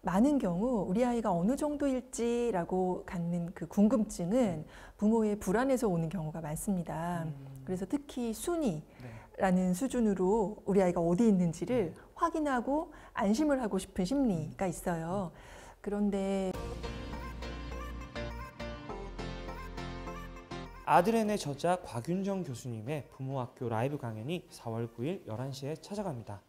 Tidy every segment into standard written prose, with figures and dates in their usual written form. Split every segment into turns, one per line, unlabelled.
많은 경우 우리 아이가 어느 정도일지라고 갖는 그 궁금증은 부모의 불안에서 오는 경우가 많습니다. 그래서 특히 순위라는 수준으로 우리 아이가 어디 있는지를 확인하고 안심을 하고 싶은 심리가 있어요. 그런데
아들앤의 저자 곽윤정 교수님의 부모학교 라이브 강연이 4월 9일 11시에 찾아갑니다.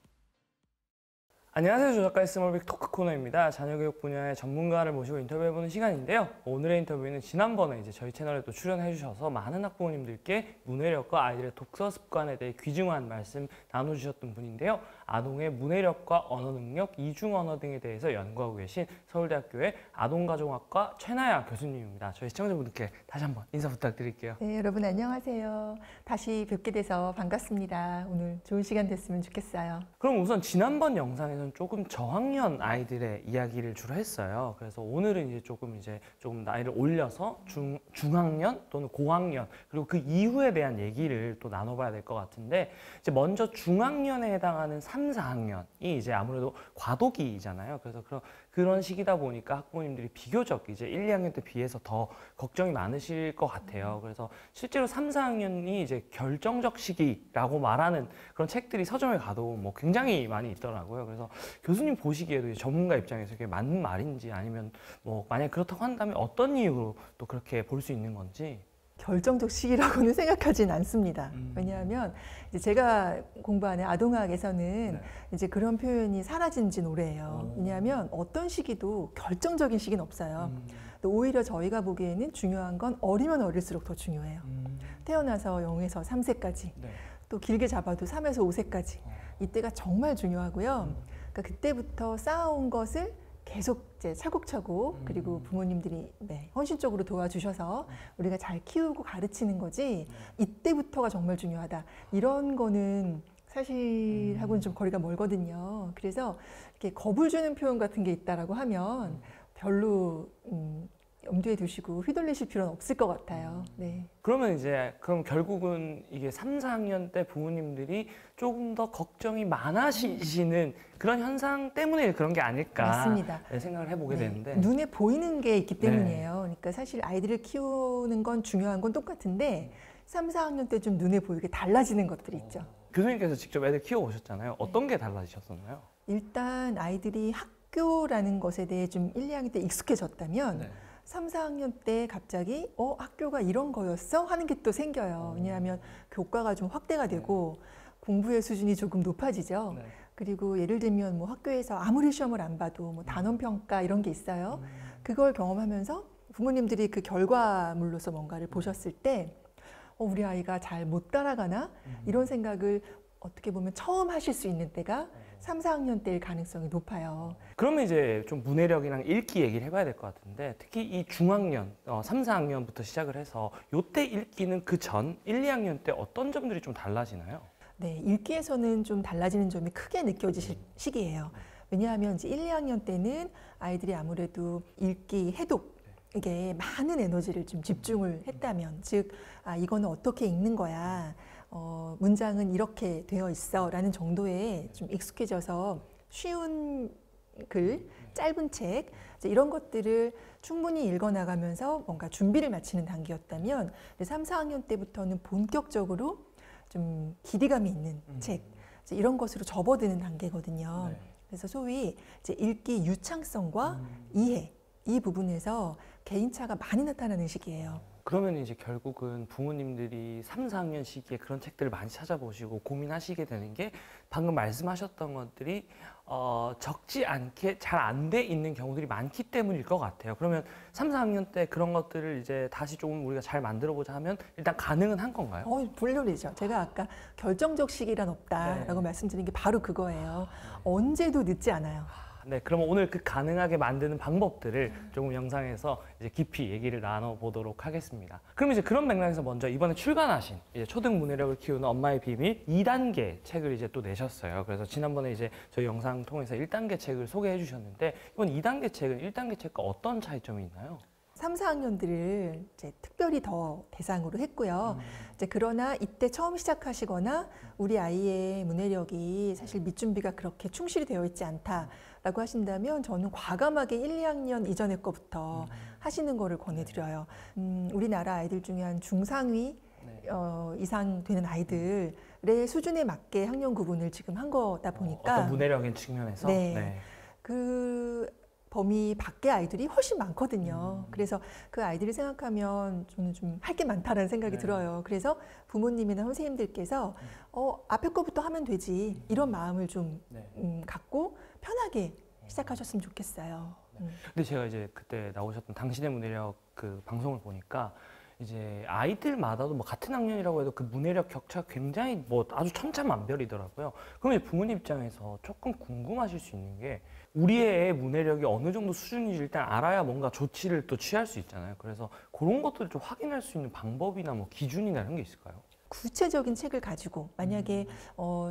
안녕하세요. 조작가의 스몰빅 토크 코너입니다. 자녀교육 분야의 전문가를 모시고 인터뷰해보는 시간인데요. 오늘의 인터뷰는 지난번에 이제 저희 채널에도 출연해주셔서 많은 학부모님들께 문해력과 아이들의 독서 습관에 대해 귀중한 말씀 나눠주셨던 분인데요. 아동의 문해력과 언어 능력, 이중 언어 등에 대해서 연구하고 계신 서울대학교의 아동가정학과 최나야 교수님입니다. 저희 시청자분들께 다시 한번 인사 부탁드릴게요.
네, 여러분 안녕하세요. 다시 뵙게 돼서 반갑습니다. 오늘 좋은 시간 됐으면 좋겠어요.
그럼 우선 지난번 영상에서는 조금 저학년 아이들의 이야기를 주로 했어요. 그래서 오늘은 이제 조금 나이를 올려서 중학년 또는 고학년 그리고 그 이후에 대한 얘기를 또 나눠봐야 될 것 같은데, 이제 먼저 중학년에 해당하는 3, 4학년이 이제 아무래도 과도기잖아요. 그래서 그런 시기다 보니까 학부모님들이 비교적 이제 1, 2학년 때 비해서 더 걱정이 많으실 것 같아요. 그래서 실제로 3, 4학년이 이제 결정적 시기라고 말하는 그런 책들이 서점에 가도 뭐 굉장히 많이 있더라고요. 그래서 교수님 보시기에도 전문가 입장에서 이게 맞는 말인지, 아니면 뭐 만약 그렇다고 한다면 어떤 이유로 또 그렇게 볼 수 있는 건지.
결정적 시기라고는 생각하진 않습니다. 왜냐하면 이제 제가 공부하는 아동학에서는
네.
이제 그런 표현이 사라진 지 오래예요. 왜냐하면 어떤 시기도 결정적인 시기는 없어요. 또 오히려 저희가 보기에는 중요한 건 어리면 어릴수록 더 중요해요. 태어나서 0에서 3세까지,
네.
또 길게 잡아도 3에서 5세까지 이때가 정말 중요하고요. 그러니까 그때부터 쌓아온 것을 계속 이제 차곡차곡, 그리고 부모님들이 헌신적으로 도와주셔서 우리가 잘 키우고 가르치는 거지, 이때부터가 정말 중요하다, 이런 거는 사실하고는 좀 거리가 멀거든요. 그래서 이렇게 겁을 주는 표현 같은 게 있다라고 하면 별로 염두에 두시고 휘둘리실 필요는 없을 것 같아요. 네.
그러면 결국은 이게 3, 4학년 때 부모님들이 조금 더 걱정이 많아지시는 그런 현상 때문에 그런 게 아닐까.
맞습니다.
생각을 해보게
네.
되는데,
눈에 보이는 게 있기 때문이에요. 그러니까 사실 아이들을 키우는 건 중요한 건 똑같은데 3, 4학년 때 좀 눈에 보이게 달라지는 것들이 있죠.
교수님께서 직접 애들 키워오셨잖아요. 어떤 게 달라지셨었나요?
일단 아이들이 학교라는 것에 대해 좀 1, 2학년 때 익숙해졌다면
네.
3, 4학년 때 갑자기 학교가 이런 거였어? 하는 게 또 생겨요. 왜냐하면 교과가 좀 확대가 되고 공부의 수준이 조금 높아지죠.
네.
그리고 예를 들면 뭐 학교에서 아무리 시험을 안 봐도 뭐 단원평가 이런 게 있어요. 그걸 경험하면서 부모님들이 그 결과물로서 뭔가를 보셨을 때 우리 아이가 잘 못 따라가나? 이런 생각을 어떻게 보면 처음 하실 수 있는 때가 3, 4학년 때일 가능성이 높아요.
그러면 이제 좀 문해력이랑 읽기 얘기를 해봐야 될 것 같은데, 특히 이 중학년, 3, 4학년부터 시작을 해서 요때 읽기는 그 전 1, 2학년 때 어떤 점들이 좀 달라지나요?
네, 읽기에서는 좀 달라지는 점이 크게 느껴지실 시기예요. 왜냐하면 이제 1, 2학년 때는 아이들이 아무래도 읽기, 해독, 이게 많은 에너지를 좀 집중을 했다면, 즉, 이거는 어떻게 읽는 거야, 문장은 이렇게 되어 있어 라는 정도에 좀 익숙해져서 쉬운 글, 짧은 책, 이런 것들을 충분히 읽어나가면서 뭔가 준비를 마치는 단계였다면 3, 4학년 때부터는 본격적으로 좀 길이감이 있는 책, 이런 것으로 접어드는 단계거든요.
네.
그래서 소위 이제 읽기 유창성과 이해, 이 부분에서 개인차가 많이 나타나는 시기예요.
그러면 이제 결국은 부모님들이 3, 4학년 시기에 그런 책들을 많이 찾아보시고 고민하시게 되는 게, 방금 말씀하셨던 것들이 적지 않게 잘 안 돼 있는 경우들이 많기 때문일 것 같아요. 그러면 3, 4학년 때 그런 것들을 이제 다시 조금 우리가 잘 만들어보자 하면 일단 가능은 한 건가요?
물론이죠. 제가 아까 결정적 시기란 없다라고 말씀드린 게 바로 그거예요. 언제도 늦지 않아요.
네, 그러면 오늘 그 가능하게 만드는 방법들을 조금 영상에서 이제 깊이 얘기를 나눠보도록 하겠습니다. 그럼 이제 그런 맥락에서 먼저 이번에 출간하신 이제 초등 문해력을 키우는 엄마의 비밀 2단계 책을 이제 또 내셨어요. 그래서 지난번에 이제 저희 영상 통해서 1단계 책을 소개해 주셨는데, 이번 2단계 책은 1단계 책과 어떤 차이점이 있나요?
3, 4학년들을 이제 특별히 더 대상으로 했고요. 이제 그러나 이때 처음 시작하시거나 우리 아이의 문해력이 사실 밑준비가 그렇게 충실히 되어 있지 않다라고 라고 하신다면 저는 과감하게 1, 2학년 이전의 거부터 하시는 거를 권해드려요. 우리나라 아이들 중에 한 중상위 이상 되는 아이들의 수준에 맞게 학년 구분을 지금 한 거다 보니까
어떤 문해력인 측면에서
네. 그 범위 밖의 아이들이 훨씬 많거든요. 그래서 그 아이들을 생각하면 저는 좀 할 게 많다라는 생각이 들어요. 그래서 부모님이나 선생님들께서 앞에 거부터 하면 되지 이런 마음을 좀 갖고 편하게 시작하셨으면 좋겠어요.
근데 제가 이제 그때 나오셨던 당신의 문해력 그 방송을 보니까 이제 아이들마다도 뭐 같은 학년이라고 해도 그 문해력 격차가 굉장히 뭐 아주 천차만별이더라고요. 그러면 부모님 입장에서 조금 궁금하실 수 있는 게 우리의 애 문해력이 어느 정도 수준인지 일단 알아야 뭔가 조치를 또 취할 수 있잖아요. 그래서 그런 것들을 좀 확인할 수 있는 방법이나 뭐 기준이나 이런 게 있을까요?
구체적인 책을 가지고 만약에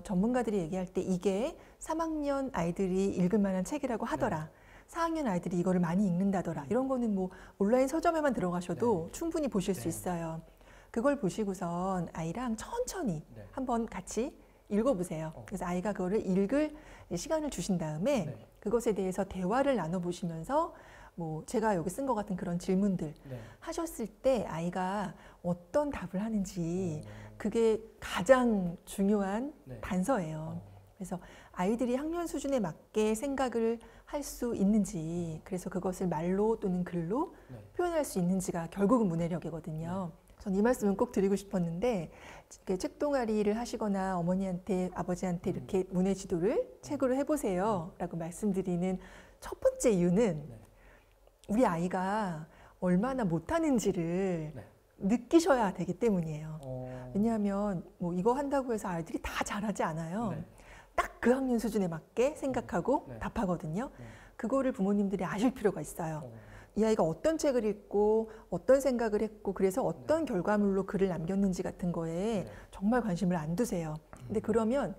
전문가들이 얘기할 때 이게 3학년 아이들이 읽을 만한 책이라고 하더라. 4학년 아이들이 이거를 많이 읽는다더라. 이런 거는 뭐 온라인 서점에만 들어가셔도 충분히 보실 수 있어요. 그걸 보시고선 아이랑 천천히 한번 같이 읽어보세요. 그래서 아이가 그거를 읽을 시간을 주신 다음에 그것에 대해서 대화를 나눠보시면서 뭐 제가 여기 쓴 것 같은 그런 질문들 하셨을 때 아이가 어떤 답을 하는지 그게 가장 중요한 단서예요. 그래서 아이들이 학년 수준에 맞게 생각을 할 수 있는지, 그래서 그것을 말로 또는 글로 표현할 수 있는지가 결국은 문해력이거든요. 전 이 말씀은 꼭 드리고 싶었는데 책 동아리를 하시거나 어머니한테 아버지한테 이렇게 문해 지도를 책으로 해보세요 라고 말씀드리는 첫 번째 이유는 우리 아이가 얼마나 못하는지를 느끼셔야 되기 때문이에요. 왜냐하면 뭐 이거 한다고 해서 아이들이 다 잘하지 않아요. 딱 그 학년 수준에 맞게 생각하고 답하거든요. 그거를 부모님들이 아실 필요가 있어요. 이 아이가 어떤 책을 읽고 어떤 생각을 했고 그래서 어떤 결과물로 글을 남겼는지 같은 거에 정말 관심을 안 두세요. 근데 그러면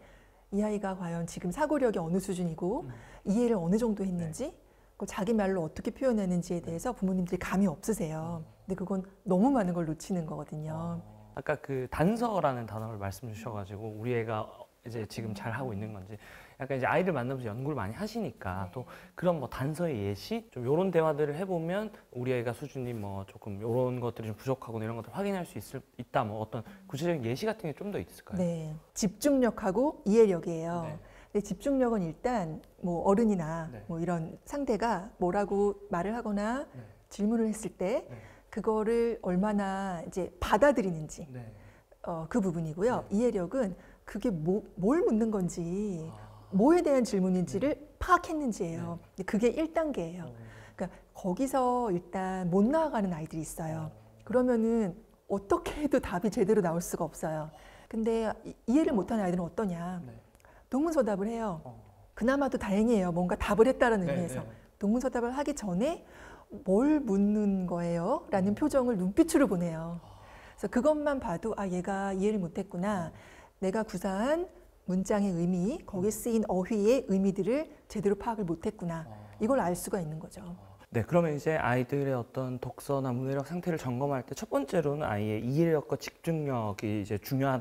이 아이가 과연 지금 사고력이 어느 수준이고 이해를 어느 정도 했는지 그걸 자기 말로 어떻게 표현하는지에 대해서 부모님들이 감이 없으세요. 근데 그건 너무 많은 걸 놓치는 거거든요.
아까 그 단서라는 단어를 말씀 주셔가지고 우리 애가 이제 지금 잘 하고 있는 건지 약간 이제 아이들 만나면서 연구를 많이 하시니까 또 그런 뭐 단서의 예시 좀 이런 대화들을 해보면 우리 애가 수준이 뭐 조금 이런 것들이 좀 부족하고 이런 것들 확인할 수 있다 뭐 어떤 구체적인 예시 같은 게 좀 더 있을까요?
네, 집중력하고 이해력이에요. 근데 집중력은 일단 뭐 어른이나 뭐 이런 상대가 뭐라고 말을 하거나 질문을 했을 때 그거를 얼마나 이제 받아들이는지 그 부분이고요. 이해력은 그게 뭘 묻는 건지 뭐에 대한 질문인지를 파악했는지예요. 그게 1단계예요. 그러니까 거기서 일단 못 나아가는 아이들이 있어요. 그러면은 어떻게 해도 답이 제대로 나올 수가 없어요. 근데 이해를 못하는 아이들은 어떠냐? 동문서답을 해요. 그나마도 다행이에요. 뭔가 답을 했다는 의미에서. 동문서답을 하기 전에 뭘 묻는 거예요? 라는 표정을 눈빛으로 보내요. 그래서 그것만 봐도 아 얘가 이해를 못했구나. 내가 구사한 문장의 의미, 거기에 쓰인 어휘의 의미들을 제대로 파악을 못했구나. 이걸 알 수가 있는 거죠.
네, 그러면 이제 아이들의 어떤 독서나 문해력 상태를 점검할 때 첫 번째로는 아이의 이해력과 집중력이 이제 중요한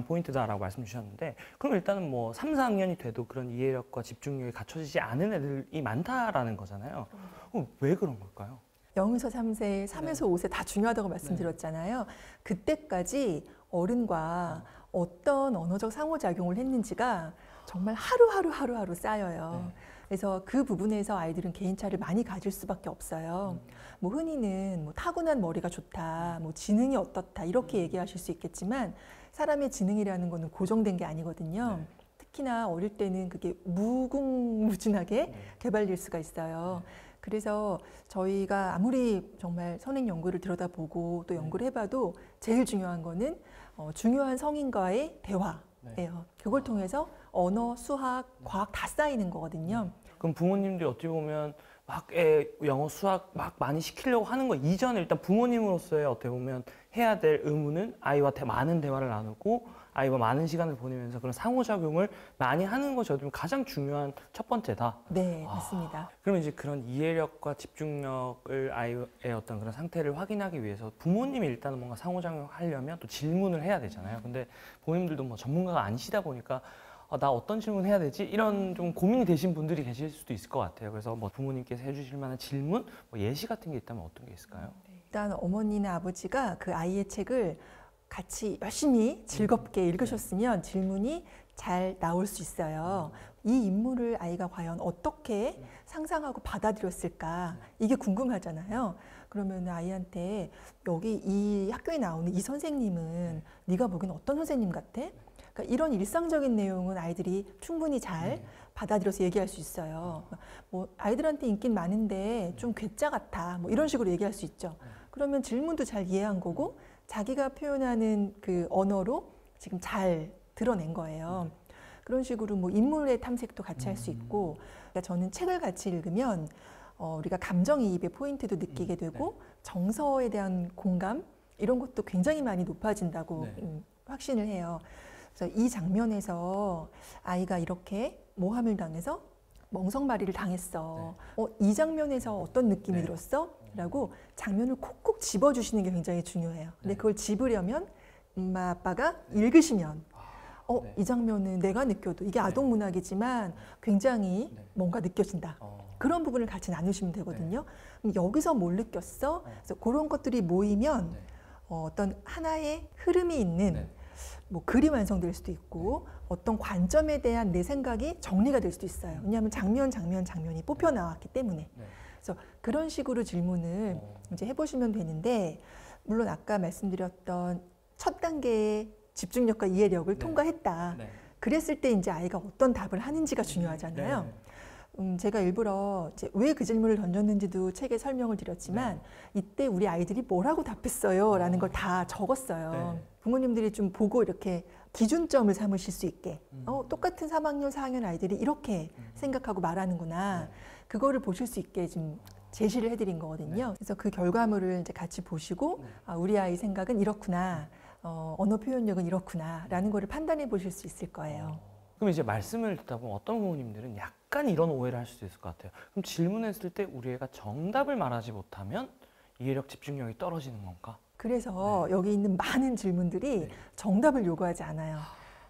포인트다라고 말씀 주셨는데, 그럼 일단은 뭐 3, 4학년이 돼도 그런 이해력과 집중력이 갖춰지지 않은 애들이 많다라는 거잖아요. 그럼 왜 그런 걸까요?
0에서 3세, 3에서 5세 다 중요하다고 말씀드렸잖아요. 그때까지 어른과 어떤 언어적 상호작용을 했는지가 정말 하루하루 쌓여요. 그래서 그 부분에서 아이들은 개인차를 많이 가질 수밖에 없어요. 뭐 흔히는 뭐 타고난 머리가 좋다, 뭐 지능이 어떻다 이렇게 얘기하실 수 있겠지만 사람의 지능이라는 거는 고정된 게 아니거든요. 특히나 어릴 때는 그게 무궁무진하게 개발될 수가 있어요. 그래서 저희가 아무리 정말 선행 연구를 들여다보고 또 연구를 해봐도 제일 중요한 거는 중요한 성인과의 대화예요. 그걸 통해서 언어, 수학, 과학 다 쌓이는 거거든요.
그럼 부모님들이 어떻게 보면 막 영어, 수학 막 많이 시키려고 하는 거 이전에 일단 부모님으로서의 어떻게 보면 해야 될 의무는 아이와 많은 대화를 나누고 아이와 많은 시간을 보내면서 그런 상호작용을 많이 하는 것이 어떻게 보면 가장 중요한 첫 번째다.
네, 맞습니다.
그러면 이제 그런 이해력과 집중력을 아이의 어떤 그런 상태를 확인하기 위해서 부모님이 일단은 뭔가 상호작용을 하려면 또 질문을 해야 되잖아요. 근데 부모님들도 뭐 전문가가 아니시다 보니까 나 어떤 질문 해야 되지? 이런 좀 고민이 되신 분들이 계실 수도 있을 것 같아요. 그래서 뭐 부모님께서 해주실 만한 질문, 뭐 예시 같은 게 있다면 어떤 게 있을까요?
일단 어머니나 아버지가 그 아이의 책을 같이 열심히 즐겁게 읽으셨으면 질문이 잘 나올 수 있어요. 이 인물을 아이가 과연 어떻게 상상하고 받아들였을까? 이게 궁금하잖아요. 그러면 아이한테 여기 이 학교에 나오는 이 선생님은 네가 보기엔 어떤 선생님 같아? 그러니까 이런 일상적인 내용은 아이들이 충분히 잘 받아들여서 얘기할 수 있어요. 뭐 아이들한테 인기는 많은데 좀 괴짜 같아. 뭐 이런 식으로 얘기할 수 있죠. 그러면 질문도 잘 이해한 거고 자기가 표현하는 그 언어로 지금 잘 드러낸 거예요. 그런 식으로 뭐 인물의 탐색도 같이 할 수 있고, 그러니까 저는 책을 같이 읽으면 우리가 감정이입의 포인트도 느끼게 되고 정서에 대한 공감 이런 것도 굉장히 많이 높아진다고 확신을 해요. 그래서 이 장면에서 아이가 이렇게 모함을 당해서 멍석마리를 당했어. 이 장면에서 어떤 느낌이 들었어? 라고 장면을 콕콕 집어주시는 게 굉장히 중요해요. 근데 그걸 집으려면 엄마 아빠가 읽으시면 이 장면은 내가 느껴도 이게 아동 문학이지만 굉장히 뭔가 느껴진다. 그런 부분을 같이 나누시면 되거든요. 그럼 여기서 뭘 느꼈어? 그래서 그런 것들이 모이면 어떤 하나의 흐름이 있는 뭐 글이 완성될 수도 있고 어떤 관점에 대한 내 생각이 정리가 될 수도 있어요. 왜냐하면 장면이 뽑혀 나왔기 때문에. 그래서 그런 식으로 질문을 이제 해보시면 되는데, 물론 아까 말씀드렸던 첫 단계의 집중력과 이해력을 통과했다. 그랬을 때 이제 아이가 어떤 답을 하는지가 중요하잖아요. 제가 일부러 왜 그 질문을 던졌는지도 책에 설명을 드렸지만 이때 우리 아이들이 뭐라고 답했어요 라는 걸 다 적었어요. 부모님들이 좀 보고 이렇게 기준점을 삼으실 수 있게 똑같은 3학년, 4학년 아이들이 이렇게 생각하고 말하는구나. 그거를 보실 수 있게 지금 제시를 해드린 거거든요. 그래서 그 결과물을 이제 같이 보시고 우리 아이 생각은 이렇구나. 언어 표현력은 이렇구나. 라는 거를 판단해 보실 수 있을 거예요.
그럼 이제 말씀을 듣다 보면 어떤 부모님들은 약간 이런 오해를 할 수도 있을 것 같아요. 그럼 질문했을 때 우리 애가 정답을 말하지 못하면 이해력, 집중력이 떨어지는 건가?
그래서 여기 있는 많은 질문들이 정답을 요구하지 않아요.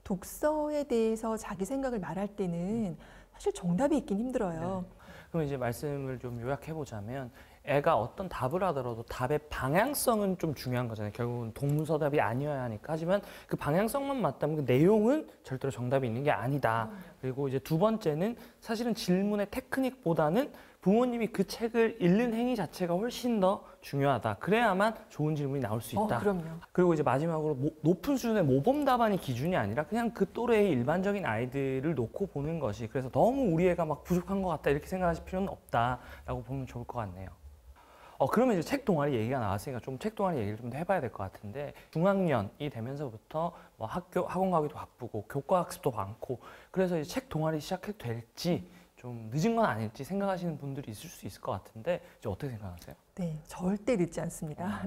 독서에 대해서 자기 생각을 말할 때는 사실 정답이 있긴 힘들어요.
그럼 이제 말씀을 좀 요약해 보자면 애가 어떤 답을 하더라도 답의 방향성은 좀 중요한 거잖아요. 결국은 동문서답이 아니어야 하니까. 하지만 그 방향성만 맞다면 그 내용은 절대로 정답이 있는 게 아니다. 그리고 이제 두 번째는 사실은 질문의 테크닉보다는 부모님이 그 책을 읽는 행위 자체가 훨씬 더 중요하다. 그래야만 좋은 질문이 나올 수 있다.
그럼요.
그리고 이제 마지막으로 높은 수준의 모범 답안이 기준이 아니라 그냥 그 또래의 일반적인 아이들을 놓고 보는 것이, 그래서 너무 우리 애가 막 부족한 것 같다 이렇게 생각하실 필요는 없다라고 보면 좋을 것 같네요. 그러면 이제 책 동아리 얘기가 나왔으니까 좀 책 동아리 얘기를 좀 더 해봐야 될 것 같은데, 중학년이 되면서부터 뭐 학원 가기도 바쁘고 교과 학습도 많고 그래서 이제 책 동아리 시작해도 될지 좀 늦은 건 아닐지 생각하시는 분들이 있을 수 있을 것 같은데 이제 어떻게 생각하세요?
네, 절대 늦지 않습니다.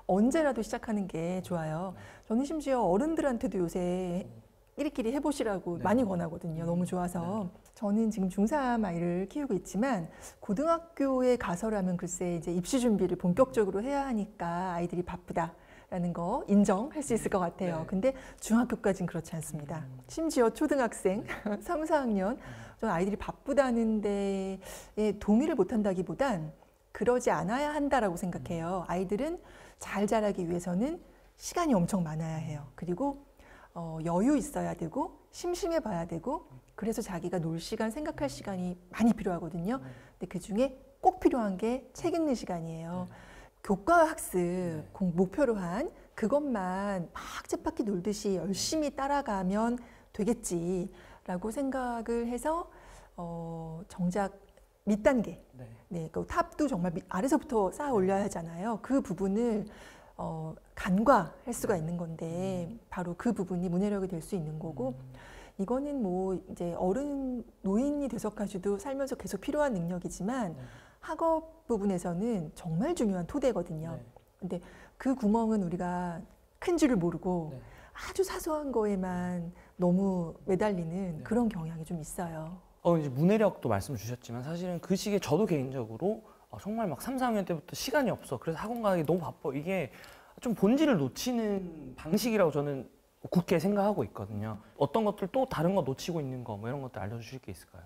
언제라도 시작하는 게 좋아요. 저는 심지어 어른들한테도 요새 끼리끼리 해보시라고 많이 권하거든요. 너무 좋아서. 저는 지금 중3 아이를 키우고 있지만 고등학교에 가서라면 글쎄 이제 입시 준비를 본격적으로 해야 하니까 아이들이 바쁘다라는 거 인정할 수 있을 것 같아요. 근데 중학교까지는 그렇지 않습니다. 심지어 초등학생 3, 4학년 저는 아이들이 바쁘다는 데에 동의를 못한다기보단 그러지 않아야 한다라고 생각해요. 아이들은 잘 자라기 위해서는 시간이 엄청 많아야 해요. 그리고 여유 있어야 되고 심심해 봐야 되고 그래서 자기가 놀 시간, 생각할 시간이 많이 필요하거든요. 근데 그중에 꼭 필요한 게 책 읽는 시간이에요. 교과 학습 목표로 한 그것만 막 쳇바퀴 놀듯이 열심히 따라가면 되겠지라고 생각을 해서 정작 밑단계, 그 탑도 정말 아래서부터 쌓아 올려야 하잖아요. 그 부분을 간과할 수가 있는 건데 바로 그 부분이 문해력이 될 수 있는 거고, 이거는 뭐 이제 어른 노인이 돼서까지도 살면서 계속 필요한 능력이지만 학업 부분에서는 정말 중요한 토대거든요. 근데 그 구멍은 우리가 큰 줄을 모르고 아주 사소한 거에만 너무 매달리는 그런 경향이 좀 있어요.
이제 문해력도 말씀 주셨지만 사실은 그 시기에 저도 개인적으로 정말 막 3, 4학년 때부터 시간이 없어. 그래서 학원 가기 너무 바빠. 이게 좀 본질을 놓치는 방식이라고 저는 굳게 생각하고 있거든요. 어떤 것들 또 다른 거 놓치고 있는 거 뭐 이런 것들 알려주실 게 있을까요?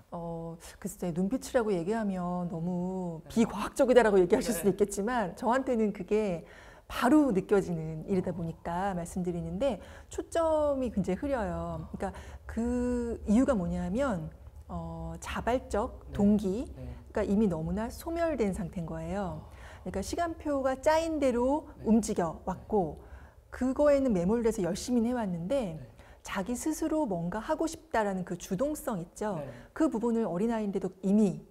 글쎄 눈빛이라고 얘기하면 너무 비과학적이다라고 얘기하실 수도 있겠지만 저한테는 그게 바로 느껴지는 일이다 보니까 말씀드리는데 초점이 굉장히 흐려요. 그러니까 그 이유가 뭐냐면 자발적 동기가 이미 너무나 소멸된 상태인 거예요. 그러니까 시간표가 짜인 대로 움직여 왔고 그거에는 매몰돼서 열심히 해왔는데 자기 스스로 뭔가 하고 싶다라는 그 주동성 있죠. 그 부분을 어린아이인데도 이미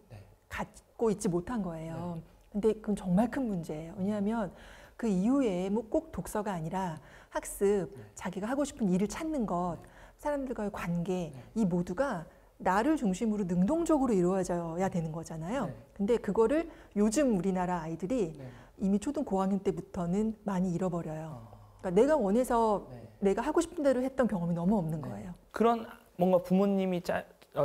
갖고 있지 못한 거예요. 근데 그건 정말 큰 문제예요. 왜냐하면 그 이후에 뭐 꼭 독서가 아니라 학습, 자기가 하고 싶은 일을 찾는 것, 사람들과의 관계, 이 모두가 나를 중심으로 능동적으로 이루어져야 되는 거잖아요. 근데 그거를 요즘 우리나라 아이들이 이미 초등 고학년 때부터는 많이 잃어버려요. 그러니까 내가 원해서 내가 하고 싶은 대로 했던 경험이 너무 없는 거예요.
그런 뭔가 부모님이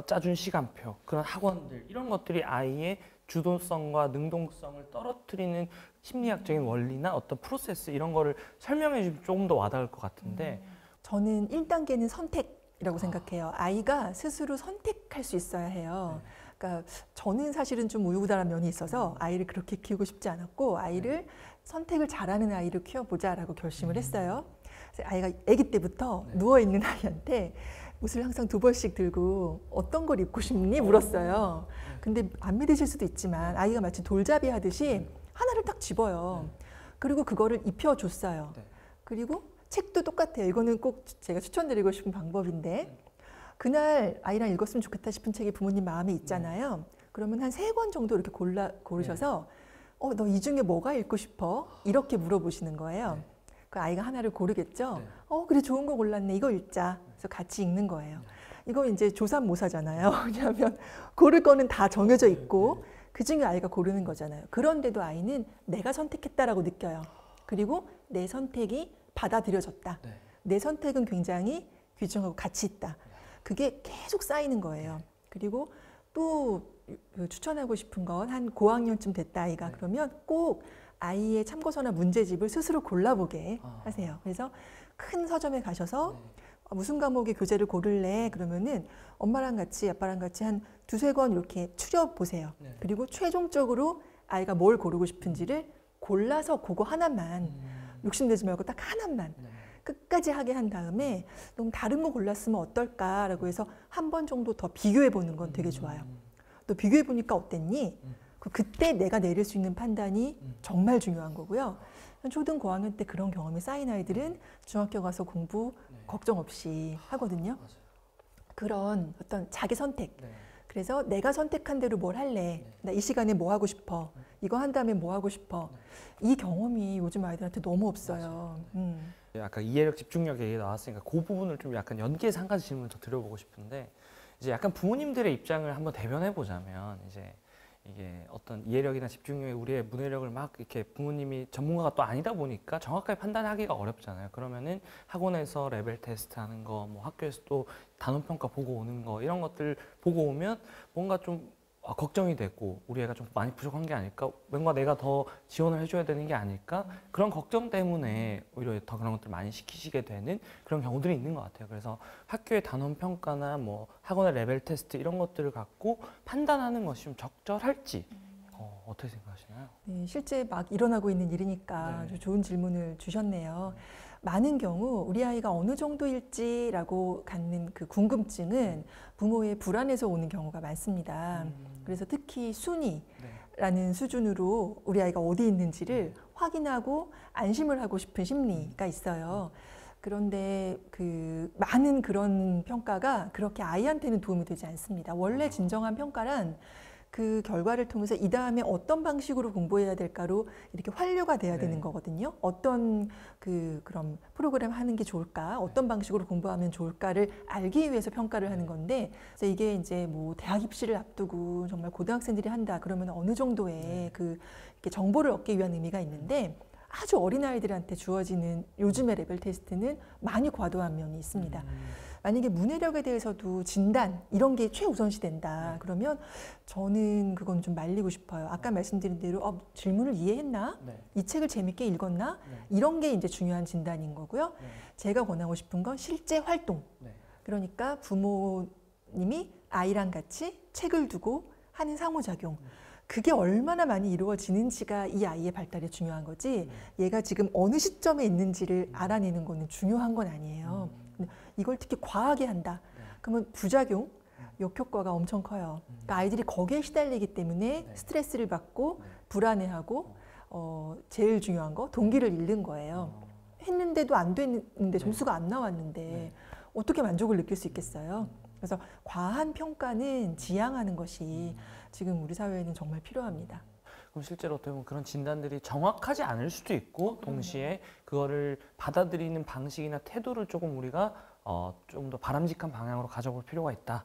짜준 시간표, 그런 학원들 이런 것들이 아이의 주도성과 능동성을 떨어뜨리는 심리학적인 원리나 어떤 프로세스 이런 거를 설명해 주면 조금 더 와닿을 것 같은데
저는 1단계는 선택이라고 생각해요. 아이가 스스로 선택할 수 있어야 해요. 그러니까 저는 사실은 좀 우유부단한 면이 있어서 아이를 그렇게 키우고 싶지 않았고 아이를 선택을 잘하는 아이를 키워보자라고 결심을 했어요. 그래서 아이가 아기 때부터 누워있는 아이한테 옷을 항상 2벌씩 들고 어떤 걸 입고 싶니? 물었어요. 근데 안 믿으실 수도 있지만 아이가 마치 돌잡이 하듯이 하나를 딱 집어요. 그리고 그거를 입혀줬어요. 그리고 책도 똑같아요. 이거는 꼭 제가 추천드리고 싶은 방법인데 그날 아이랑 읽었으면 좋겠다 싶은 책이 부모님 마음에 있잖아요. 그러면 한 3권 정도 이렇게 고르셔서 너 이 중에 뭐가 읽고 싶어? 이렇게 물어보시는 거예요. 그 아이가 하나를 고르겠죠. 그래 좋은 거 골랐네. 이거 읽자. 그래서 같이 읽는 거예요. 이거 이제 조삼모사잖아요. 왜냐하면 고를 거는 다 정해져 있고 그 중에 아이가 고르는 거잖아요. 그런데도 아이는 내가 선택했다라고 느껴요. 그리고 내 선택이 받아들여졌다. 내 선택은 굉장히 귀중하고 가치 있다. 그게 계속 쌓이는 거예요. 그리고 또 추천하고 싶은 건 한 고학년쯤 됐다 아이가 그러면 꼭 아이의 참고서나 문제집을 스스로 골라보게 하세요. 그래서 큰 서점에 가셔서 무슨 과목의 교재를 고를래? 그러면은 엄마랑 같이 아빠랑 같이 한 2-3권 이렇게 추려보세요. 그리고 최종적으로 아이가 뭘 고르고 싶은지를 골라서 그거 하나만 욕심내지 말고 딱 하나만 끝까지 하게 한 다음에 너무 다른 거 골랐으면 어떨까라고 해서 한 번 정도 더 비교해 보는 건 되게 좋아요. 또 비교해 보니까 어땠니? 그때 내가 내릴 수 있는 판단이 정말 중요한 거고요. 초등 고학년 때 그런 경험이 쌓인 아이들은 중학교 가서 공부 걱정 없이 하거든요. 그런 어떤 자기 선택. 그래서 내가 선택한 대로 뭘 할래? 나 이 시간에 뭐 하고 싶어? 이거 한 다음에 뭐 하고 싶어? 이 경험이 요즘 아이들한테 너무 없어요.
아까 이해력, 집중력 얘기 나왔으니까 그 부분을 좀 약간 연계해서 한 가지 질문을 더 드려보고 싶은데 이제 약간 부모님들의 입장을 한번 대변해 보자면 이제 이게 어떤 이해력이나 집중력이 우리의 문해력을 막 이렇게 부모님이 전문가가 또 아니다 보니까 정확하게 판단하기가 어렵잖아요. 그러면은 학원에서 레벨 테스트 하는 거, 뭐 학교에서 또 단원평가 보고 오는 거 이런 것들 보고 오면 뭔가 좀 걱정이 되고 우리 애가 좀 많이 부족한 게 아닐까? 뭔가 내가 더 지원을 해줘야 되는 게 아닐까? 그런 걱정 때문에 오히려 더 그런 것들 많이 시키시게 되는 그런 경우들이 있는 것 같아요. 그래서 학교의 단원평가나 뭐 학원의 레벨 테스트 이런 것들을 갖고 판단하는 것이 좀 적절할지 어떻게 생각하시나요?
네, 실제 막 일어나고 있는 일이니까 아주 좋은 질문을 주셨네요. 많은 경우 우리 아이가 어느 정도일지라고 갖는 그 궁금증은 부모의 불안에서 오는 경우가 많습니다. 그래서 특히 순위라는 수준으로 우리 아이가 어디 있는지를 확인하고 안심을 하고 싶은 심리가 있어요. 그런데 그 많은 그런 평가가 그렇게 아이한테는 도움이 되지 않습니다. 원래 진정한 평가란 그 결과를 통해서 이 다음에 어떤 방식으로 공부해야 될까로 이렇게 환류가 돼야 되는 거거든요. 어떤 그런 프로그램 하는 게 좋을까, 어떤 방식으로 공부하면 좋을까를 알기 위해서 평가를 하는 건데, 그래서 이게 이제 뭐 대학 입시를 앞두고 정말 고등학생들이 한다 그러면 어느 정도의 그 이렇게 정보를 얻기 위한 의미가 있는데 아주 어린 아이들한테 주어지는 요즘의 레벨 테스트는 많이 과도한 면이 있습니다. 만약에 문해력에 대해서도 진단 이런 게 최우선시 된다. 그러면 저는 그건 좀 말리고 싶어요. 아까 말씀드린 대로 질문을 이해했나?
네.
이 책을 재밌게 읽었나?
네.
이런 게 이제 중요한 진단인 거고요.
네.
제가 권하고 싶은 건 실제 활동.
네.
그러니까 부모님이 아이랑 같이 책을 두고 하는 상호작용. 그게 얼마나 많이 이루어지는지가 이 아이의 발달에 중요한 거지 얘가 지금 어느 시점에 있는지를 알아내는 거는 중요한 건 아니에요. 근데 이걸 특히 과하게 한다. 그러면 부작용, 역효과가 엄청 커요. 그러니까 아이들이 거기에 시달리기 때문에 스트레스를 받고 불안해하고 제일 중요한 거 동기를 잃는 거예요. 했는데도 안 됐는데 점수가 안 나왔는데 어떻게 만족을 느낄 수 있겠어요? 그래서 과한 평가는 지양하는 것이 지금 우리 사회에는 정말 필요합니다.
그럼 실제로 어떻게 보면 그런 진단들이 정확하지 않을 수도 있고 동시에 그거를 받아들이는 방식이나 태도를 조금 우리가 좀 더 바람직한 방향으로 가져볼 필요가 있다.